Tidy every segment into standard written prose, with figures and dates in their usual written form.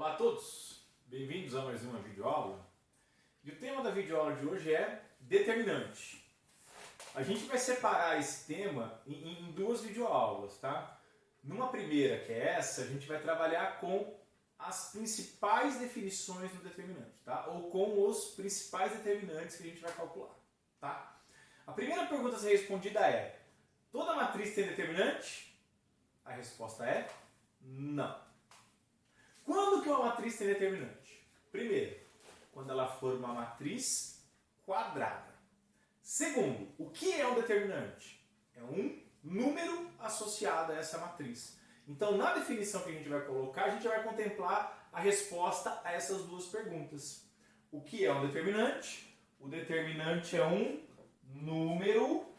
Olá a todos, bem-vindos a mais uma videoaula. E o tema da videoaula de hoje é determinante. A gente vai separar esse tema em duas videoaulas, tá? Numa primeira, que é essa, a gente vai trabalhar com as principais definições do determinante, tá? Ou com os principais determinantes que a gente vai calcular, tá? A primeira pergunta a ser respondida é: toda matriz tem determinante? A resposta é não. Quando que uma matriz tem determinante? Primeiro, quando ela for uma matriz quadrada. Segundo, o que é um determinante? É um número associado a essa matriz. Então, na definição que a gente vai colocar, a gente vai contemplar a resposta a essas duas perguntas. O que é um determinante? O determinante é um número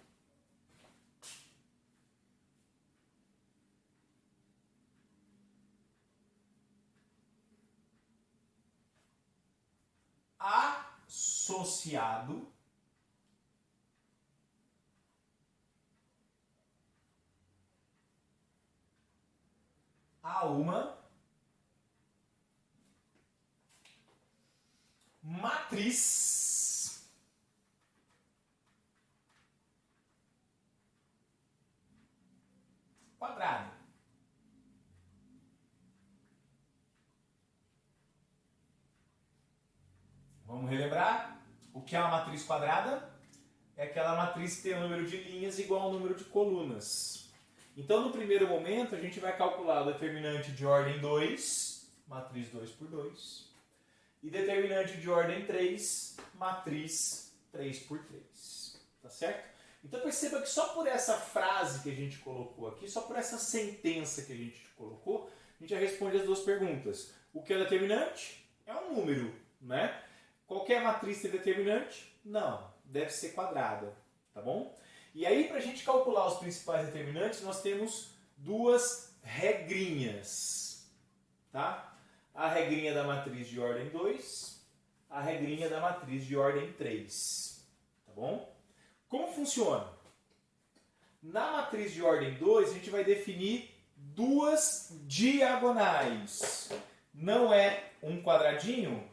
associado a uma matriz quadrada. Vamos relembrar? O que é uma matriz quadrada? É aquela matriz que tem um número de linhas igual ao número de colunas. Então, no primeiro momento, a gente vai calcular o determinante de ordem 2, matriz 2 por 2, e determinante de ordem 3, matriz 3 por 3. Tá certo? Então, perceba que só por essa frase que a gente colocou aqui, só por essa sentença que a gente colocou, a gente já responde as duas perguntas. O que é determinante? É um número, né? Qualquer matriz tem determinante? Não, deve ser quadrada, tá bom? E aí, para a gente calcular os principais determinantes, nós temos duas regrinhas, tá? A regrinha da matriz de ordem 2, a regrinha da matriz de ordem 3, tá bom? Como funciona? Na matriz de ordem 2, a gente vai definir duas diagonais. Não é um quadradinho?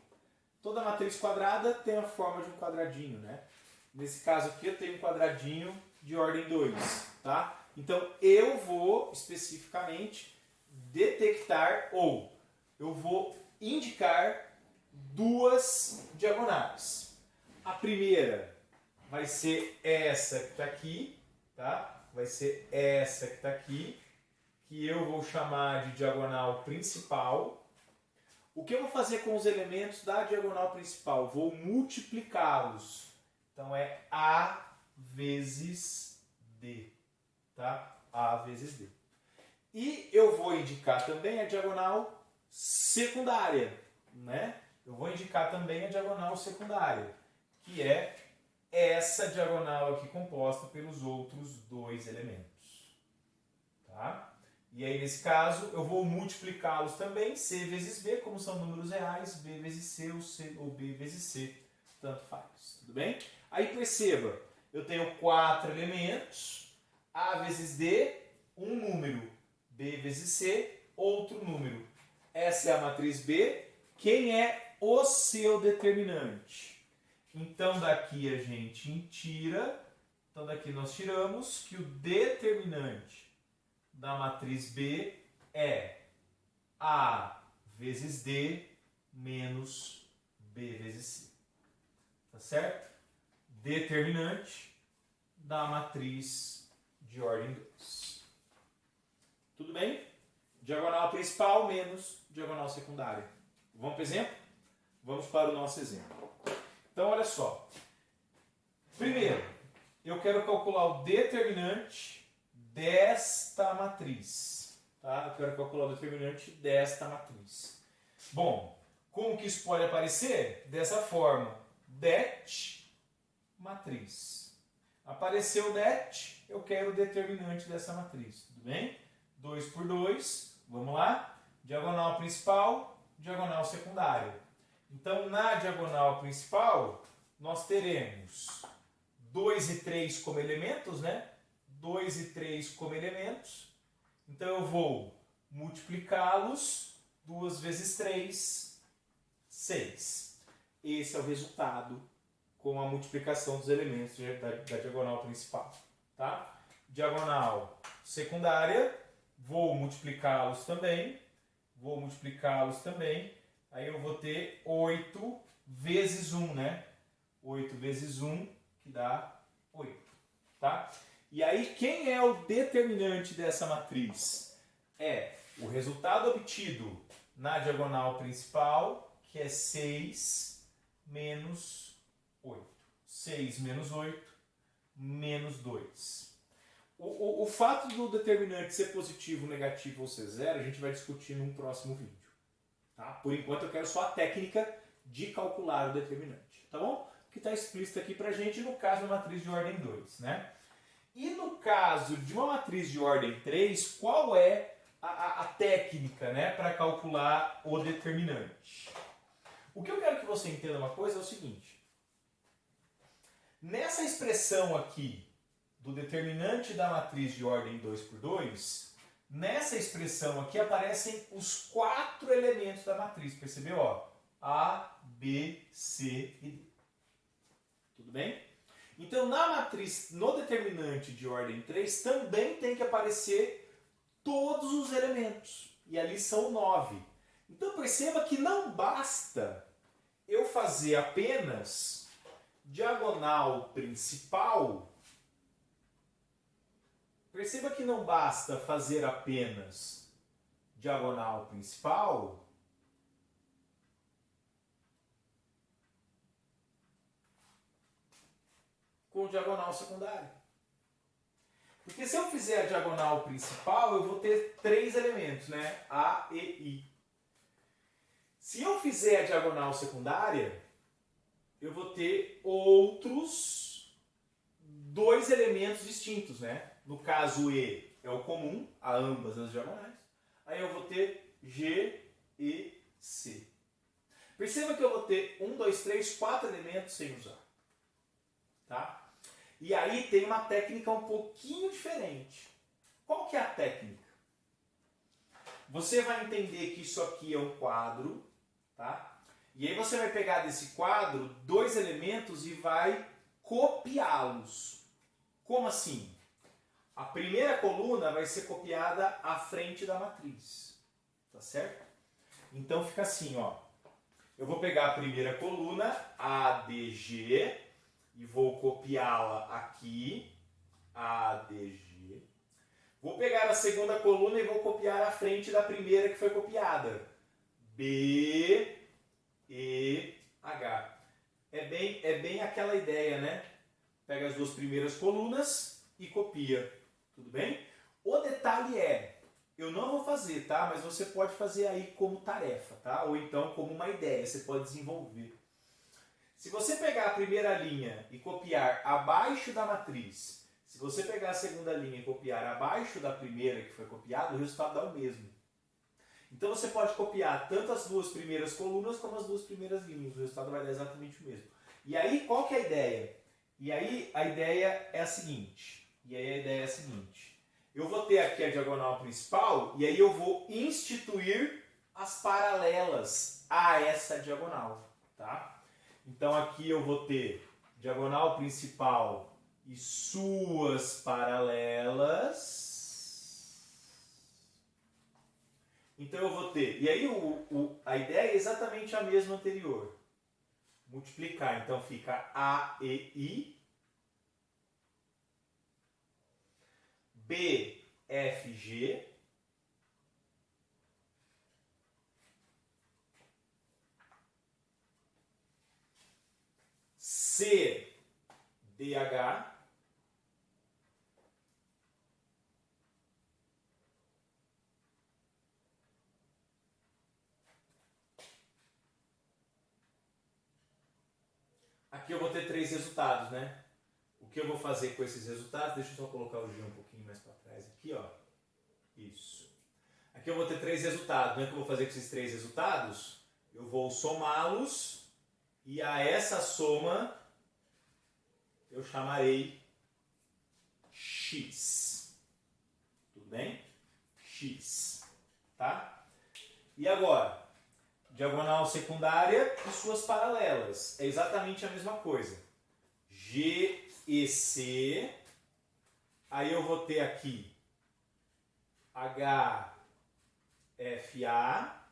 Toda matriz quadrada tem a forma de um quadradinho, né? Nesse caso aqui eu tenho um quadradinho de ordem 2, tá? Então eu vou especificamente detectar ou eu vou indicar duas diagonais. A primeira vai ser essa que está aqui, tá? Vai ser essa que está aqui, que eu vou chamar de diagonal principal. O que eu vou fazer com os elementos da diagonal principal? Vou multiplicá-los. Então é A vezes D, tá? A vezes D. E eu vou indicar também a diagonal secundária, né? Eu vou indicar também a diagonal secundária, que é essa diagonal aqui composta pelos outros dois elementos, tá? E aí, nesse caso, eu vou multiplicá-los também, C vezes B, como são números reais, B vezes C ou B vezes C, tanto faz, tudo bem? Aí perceba, eu tenho 4 elementos, A vezes D, um número, B vezes C, outro número. Essa é a matriz B. Quem é o seu determinante? Então, daqui a gente tira, então daqui nós tiramos que o determinante da matriz B é A vezes D menos B vezes C. Tá certo? Determinante da matriz de ordem 2. Tudo bem? Diagonal principal menos diagonal secundária. Vamos para o exemplo? Vamos para o nosso exemplo. Então, olha só. Primeiro, eu quero calcular o determinante desta matriz. Tá? Eu quero calcular o determinante desta matriz. Bom, como que isso pode aparecer? Dessa forma. Det matriz. Apareceu det, eu quero o determinante dessa matriz. Tudo bem? 2 por 2, vamos lá? Diagonal principal, diagonal secundária. Então, na diagonal principal, nós teremos 2 e 3 como elementos, né? 2 e 3 como elementos. Então, eu vou multiplicá-los 2 vezes 3, 6. Esse é o resultado com a multiplicação dos elementos da diagonal principal. Tá? Diagonal secundária, vou multiplicá-los também. Aí eu vou ter 8 vezes 1, né? 8 vezes 1, que dá 8. Tá? E aí, quem é o determinante dessa matriz? É o resultado obtido na diagonal principal, que é 6 menos 8. 6 menos 8, menos 2. O fato do determinante ser positivo, negativo ou ser zero, a gente vai discutir num próximo vídeo. Tá? Por enquanto eu quero só a técnica de calcular o determinante. Tá bom? Que está explícito aqui pra gente no caso da matriz de ordem 2. Né? E no caso de uma matriz de ordem 3, qual é a técnica, né, para calcular o determinante? O que eu quero que você entenda uma coisa é o seguinte. Nessa expressão aqui do determinante da matriz de ordem 2 por 2, nessa expressão aqui aparecem os 4 elementos da matriz. Percebeu? Ó, A, B, C e D. Tudo bem? Então, na matriz, no determinante de ordem 3, também tem que aparecer todos os elementos. E ali são 9. Então, perceba que não basta eu fazer apenas diagonal principal. Perceba que não basta fazer apenas diagonal principal com diagonal secundária. Porque se eu fizer a diagonal principal, eu vou ter 3 elementos, né? A, E, I. Se eu fizer a diagonal secundária, eu vou ter outros 2 elementos distintos, né? No caso, E é o comum a ambas as diagonais. Aí eu vou ter G, E, C. Perceba que eu vou ter 1, 2, 3, 4 elementos sem usar. Tá? E aí tem uma técnica um pouquinho diferente. Qual que é a técnica? Você vai entender que isso aqui é um quadro, tá? E aí você vai pegar desse quadro 2 elementos e vai copiá-los. Como assim? A primeira coluna vai ser copiada à frente da matriz. Tá certo? Então fica assim, ó. Eu vou pegar a primeira coluna, ADG, e vou copiá-la aqui, ADG. Vou pegar a segunda coluna e vou copiar a frente da primeira que foi copiada, BEH. É bem aquela ideia, né? Pega as 2 primeiras colunas e copia. Tudo bem? O detalhe é, eu não vou fazer, tá? Mas você pode fazer aí como tarefa, tá? Ou então como uma ideia, você pode desenvolver. Se você pegar a primeira linha e copiar abaixo da matriz, se você pegar a segunda linha e copiar abaixo da primeira que foi copiada, o resultado dá o mesmo. Então você pode copiar tanto as 2 primeiras colunas como as 2 primeiras linhas, o resultado vai dar exatamente o mesmo. E aí, qual que é a ideia? E aí a ideia é a seguinte, eu vou ter aqui a diagonal principal e aí eu vou instituir as paralelas a essa diagonal, tá? Então aqui eu vou ter diagonal principal e suas paralelas. Então eu vou ter, e aí a ideia é exatamente a mesma anterior. Multiplicar, então fica A, E, I. B, F, G. C, DH. Aqui eu vou ter 3 resultados, né? O que eu vou fazer com esses resultados? Deixa eu só colocar o G um pouquinho mais para trás aqui, ó. Isso. Aqui eu vou ter 3 resultados. O que eu vou fazer com esses 3 resultados? Eu vou somá-los e a essa soma eu chamarei X. Tudo bem? X. Tá? E agora? Diagonal secundária e suas paralelas. É exatamente a mesma coisa. G e C. Aí eu vou ter aqui H, F, A.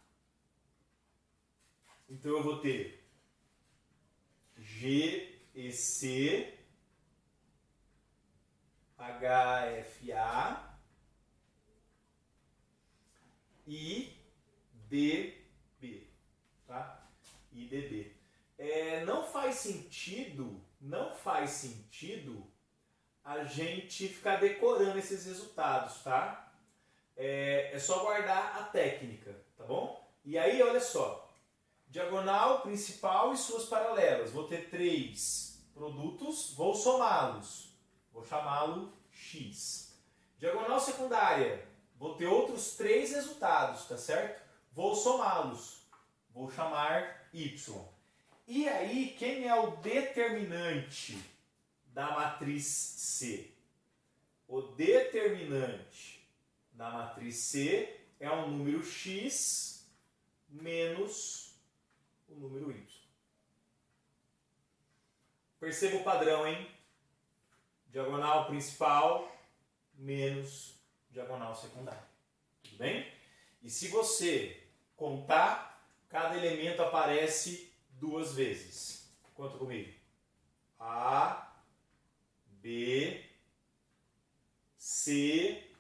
Então eu vou ter G e C, H, F, A e D, B. Tá? I, D, B. Não faz sentido a gente ficar decorando esses resultados, tá? É só guardar a técnica, tá bom? E aí, olha só, diagonal principal e suas paralelas. Vou ter 3 produtos, vou somá-los, vou chamá-lo X. Diagonal secundária, vou ter outros 3 resultados, tá certo? Vou somá-los, vou chamar Y. E aí, quem é o determinante da matriz C? O determinante da matriz C é um número X menos o número Y. Perceba o padrão, hein? Diagonal principal menos diagonal secundária. Tudo bem? E se você contar, cada elemento aparece 2 vezes. Conta comigo. A, B, C,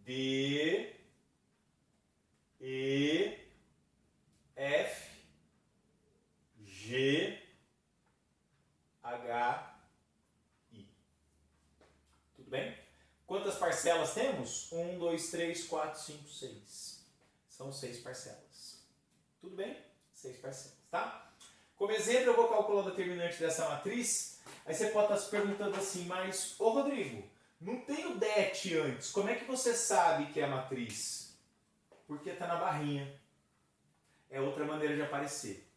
D, E, F, G, H, I. Tudo bem? Quantas parcelas temos? 1, 2, 3, 4, 5, 6. São 6 parcelas. Tudo bem? 6 parcelas, tá? Como exemplo, eu vou calcular o determinante dessa matriz. Aí você pode estar se perguntando assim, mas, ô Rodrigo, não tem o det antes. Como é que você sabe que é a matriz? Porque está na barrinha. É outra maneira de aparecer,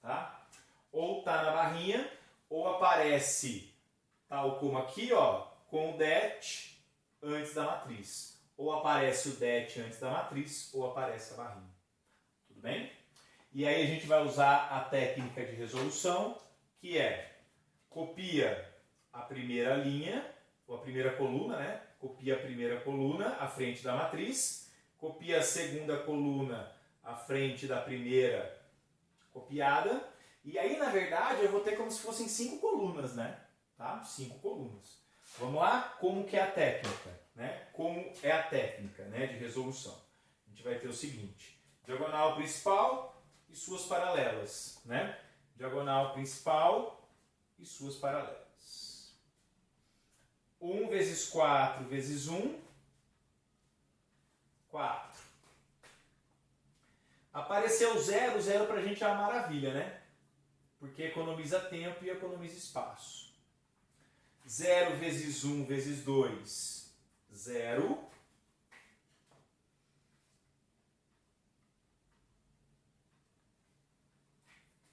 tá? Ou está na barrinha, ou aparece tal como aqui, ó, com o det antes da matriz. Ou aparece o det antes da matriz, ou aparece a barrinha. Tudo bem? E aí a gente vai usar a técnica de resolução, que é copia a primeira linha, ou a primeira coluna, né? Copia a primeira coluna à frente da matriz, copia a segunda coluna à frente da primeira copiada, e aí, na verdade, eu vou ter como se fossem 5 colunas, né? Tá? 5 colunas. Vamos lá? Como que é a técnica, né? Como é a técnica, né, de resolução? A gente vai ter o seguinte, diagonal principal e suas paralelas, né? Diagonal principal e suas paralelas. 1 vezes 4 vezes 1, 4. Apareceu 0, 0 para a gente é uma maravilha, né? Porque economiza tempo e economiza espaço. 0 vezes 1 vezes 2, 0.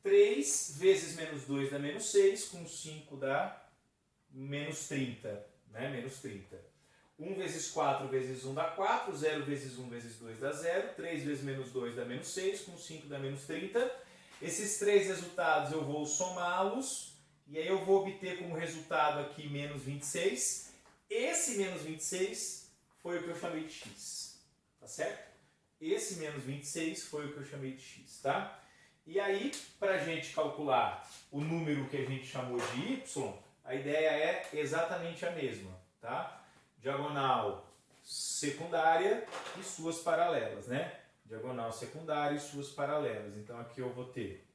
3 vezes menos 2 dá menos 6, com 5 dá menos 30, né? Menos 30. 1 vezes 4 vezes 1 dá 4, 0 vezes 1 vezes 2 dá 0, 3 vezes menos 2 dá menos 6, com 5 dá menos 30. Esses 3 resultados eu vou somá-los, e aí eu vou obter como resultado aqui menos 26. Esse menos 26 foi o que eu chamei de x, tá certo? Esse menos 26 foi o que eu chamei de x, tá? E aí, para a gente calcular o número que a gente chamou de y, a ideia é exatamente a mesma, tá? Diagonal secundária e suas paralelas, né? Diagonal secundária e suas paralelas. Então aqui eu vou ter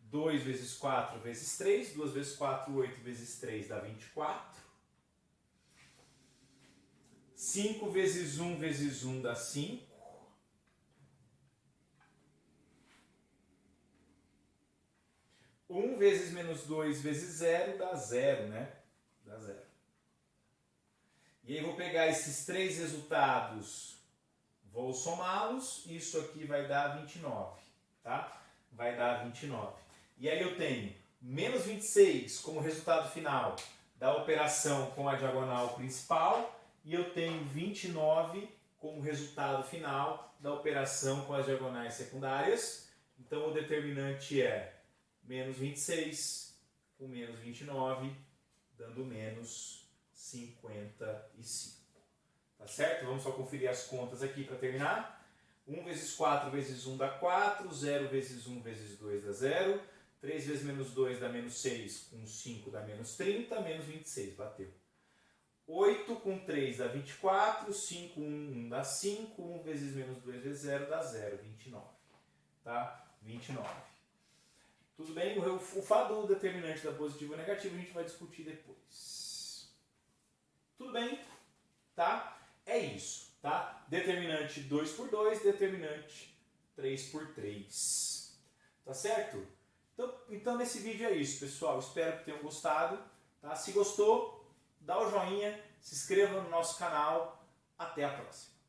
2 vezes 4 vezes 3, 2 vezes 4, 8 vezes 3 dá 24. 5 vezes 1 vezes 1 dá 5. 1 vezes menos 2 vezes 0 dá 0, né? Dá 0. E aí vou pegar esses 3 resultados, vou somá-los, isso aqui vai dar 29, tá? Vai dar 29. E aí eu tenho menos 26 como resultado final da operação com a diagonal principal, e eu tenho 29 como resultado final da operação com as diagonais secundárias. Então o determinante é menos 26 com menos 29, dando menos 55. Tá certo? Vamos só conferir as contas aqui para terminar. 1 vezes 4 vezes 1 dá 4, 0 vezes 1 vezes 2 dá 0, 3 vezes menos 2 dá menos 6, com 5 dá menos 30, menos 26, bateu. 8 com 3 dá 24, 5 com 1 dá 5, 1 vezes menos 2 vezes 0 dá 0, 29. Tá? 29. Tudo bem? O fato do determinante da positivo e negativo a gente vai discutir depois. Tudo bem? Tá? É isso. Tá? Determinante 2 por 2, determinante 3 por 3. Tá certo? Então nesse vídeo é isso, pessoal. Espero que tenham gostado. Tá? Se gostou, dá o joinha, se inscreva no nosso canal. Até a próxima.